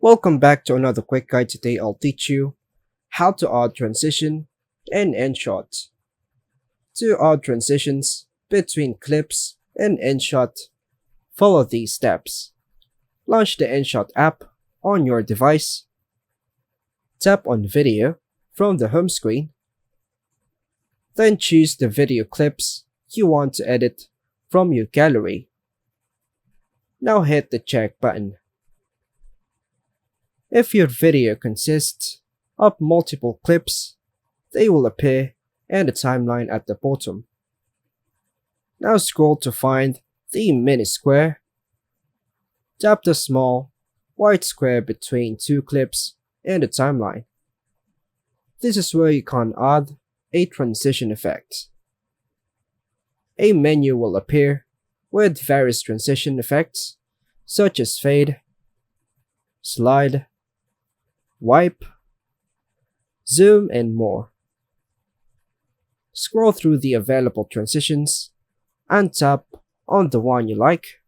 Welcome back to another quick guide. Today I'll teach you how to add transition in Inshot. To add transitions between clips in Inshot, follow these steps. Launch the Inshot app on your device. Tap on Video from the home screen. Then choose the video clips you want to edit from your gallery. Now hit the check button. If your video consists of multiple clips, they will appear in the timeline at the bottom. Now scroll to find the mini square. Tap the small white square between two clips in the timeline. This is where you can add a transition effect. A menu will appear with various transition effects such as fade, slide, wipe, zoom, and more. Scroll through the available transitions and tap on the one you like.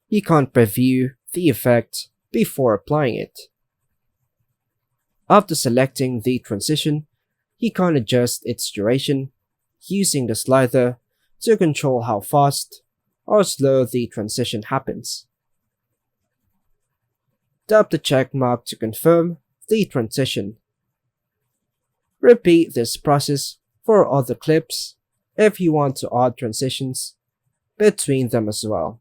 You can preview the effect before applying it. After selecting the transition, you can adjust its duration using the slider to control how fast or slow the transition happens. Tap the check mark to confirm the transition. Repeat this process for other clips if you want to add transitions between them as well.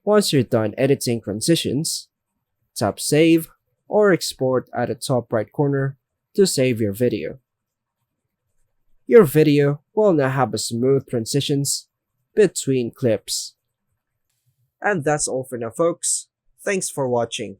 Once you're done editing transitions, tap Save or Export at the top right corner to save your video. Your video will now have a smooth transitions between clips. And that's all for now, folks. Thanks for watching.